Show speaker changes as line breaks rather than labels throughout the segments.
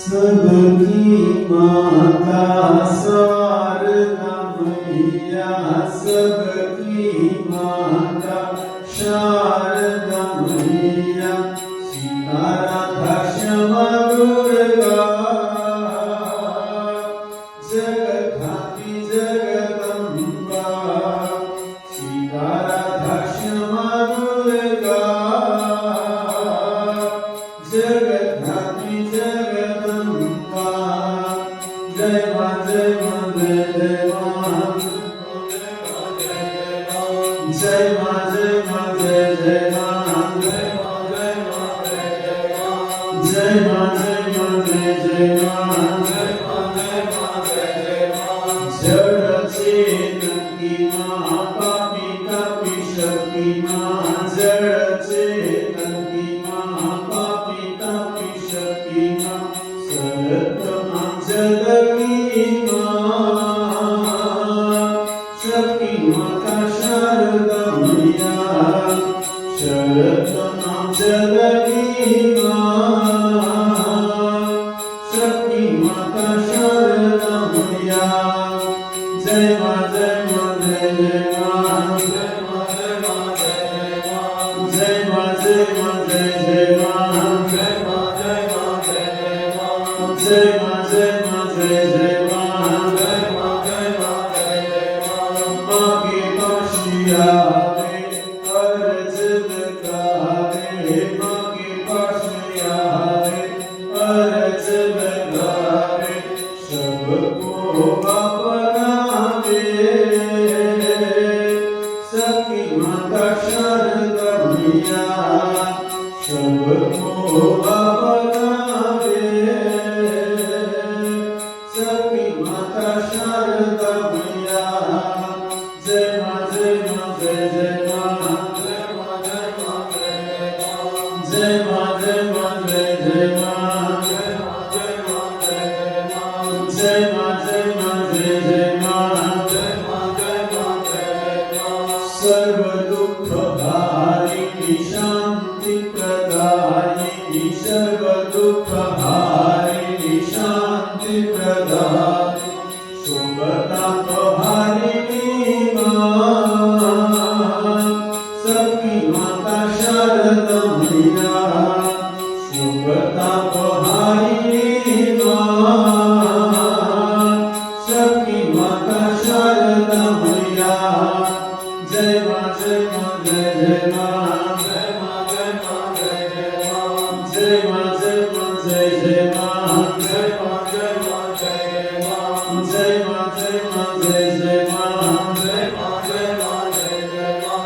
सबकी माता शारदा मैया, सबकी माता शारदा मैया, सीता राधा क्षमा दुर्गा, जगद्धात्री जगदम्बा, सीता राधा क्षमा दुर्गा, जगद्धात्री जगदम्बा, जय मां जय मां जय जय मां, जय मां जय मां जय जय मां, जय मां जय मां जय जय मां, जय मां जय मां जय जय मां, जय मां जय मां जय जय मां, जड़ चेतन की मां, पापी तापी शक्ति मां, जड़ चेतन की मां, पापी तापी शक्ति मां, सर्वमा जल की मां, शक्ति माता शारदा मैया, सर्वमा जल की मां, शक्ति माता शारदा मैया, जय मां जय मां जय जय मां, जय मां जय मां जय जय मां, जय मां जय मां जय जय मां, जय मां जय मां जय जय मां, जय मां जय मां जय जय मां, जय मां जय मां जय जय मां, मां के पाशिया रे अर्ज लगावे, मां के पाशिया रे अर्ज लगावे, सबको अपनावे, सबकी माता शारदा मैया, सबको अपनावे, सबकी माता शारदा मैया, जय मां जय मां जय जय मां, जय मां जय मां जय जय मां, जय मां जय मां जय जय मां, जय मां जय मां जय जय मां, जय मां जय मां जय जय मां, जय मां जय मां जय जय मां, सर्व दुख हारिणी शांति प्रदायिनी, सर्व दुख हारिणी शांति प्रदायिनी, शुभताप हारिणी मां, सबकी माता शारदा मैया, शुभताप हारिणी मां, सबकी माता शारदा मैया, जय मां जय मां जय जय मां, जय मां जय मां जय जय मां, जय मां जय मां जय जय मां, जय मां जय मां जय जय मां, जय मां जय मां जय जय मां, जय मां जय मां जय जय मां,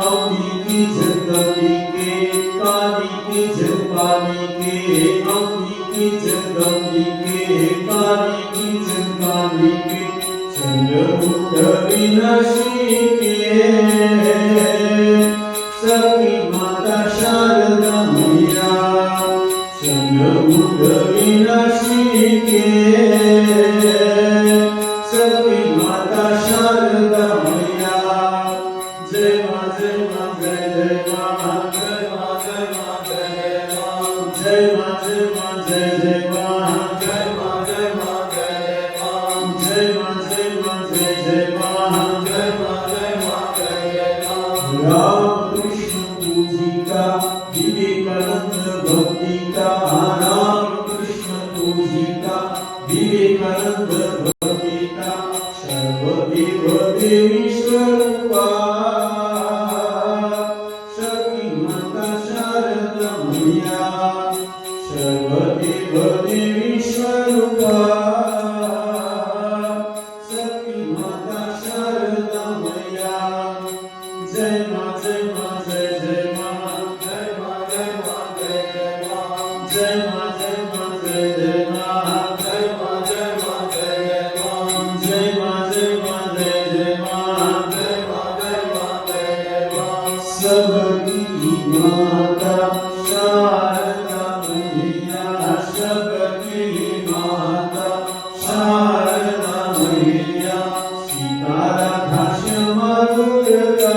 अम्बी की जगदम्बी के, काली की जगपाली के, अम्बी की जगदम्बी के, काली की जगपाली के, चंद्रमुख विनाशी के, सबकी माता शारदा मैया, चंद्रमुख विनाशी के, सबकी माता शारदा मैया, जय मां जय मां जय जय मां, जय मां जय मां जय जय मां, जय मां जय मां जय जय मां, जय मां जय मां जय जय मां, जय मां जय मां जय जय मां, जय मां जय मां जय जय मां, राम कृष्ण पूजिका विवेकानंद भक्ति का, राम कृष्ण पूजिका विवेकानंद भक्ति का, सर्वदेव देवी स्वरूपा, शक्ति माता शारदा मैया, सर्वदेव देवी स्वरूपा, शक्ति माता शारदा मैया, जय मां जय मां जय जय मां, जय मां जय मां जय जय मां, जय मां जय मां जय जय मां, जय मां जय मां जय जय मां, जय मां जय मां जय जय मां, जय मां जय मां जय जय मां, सबकी माता शारदा मैया, सबकी माता शारदा मैया, सीता राधा क्षमा दुर्गा,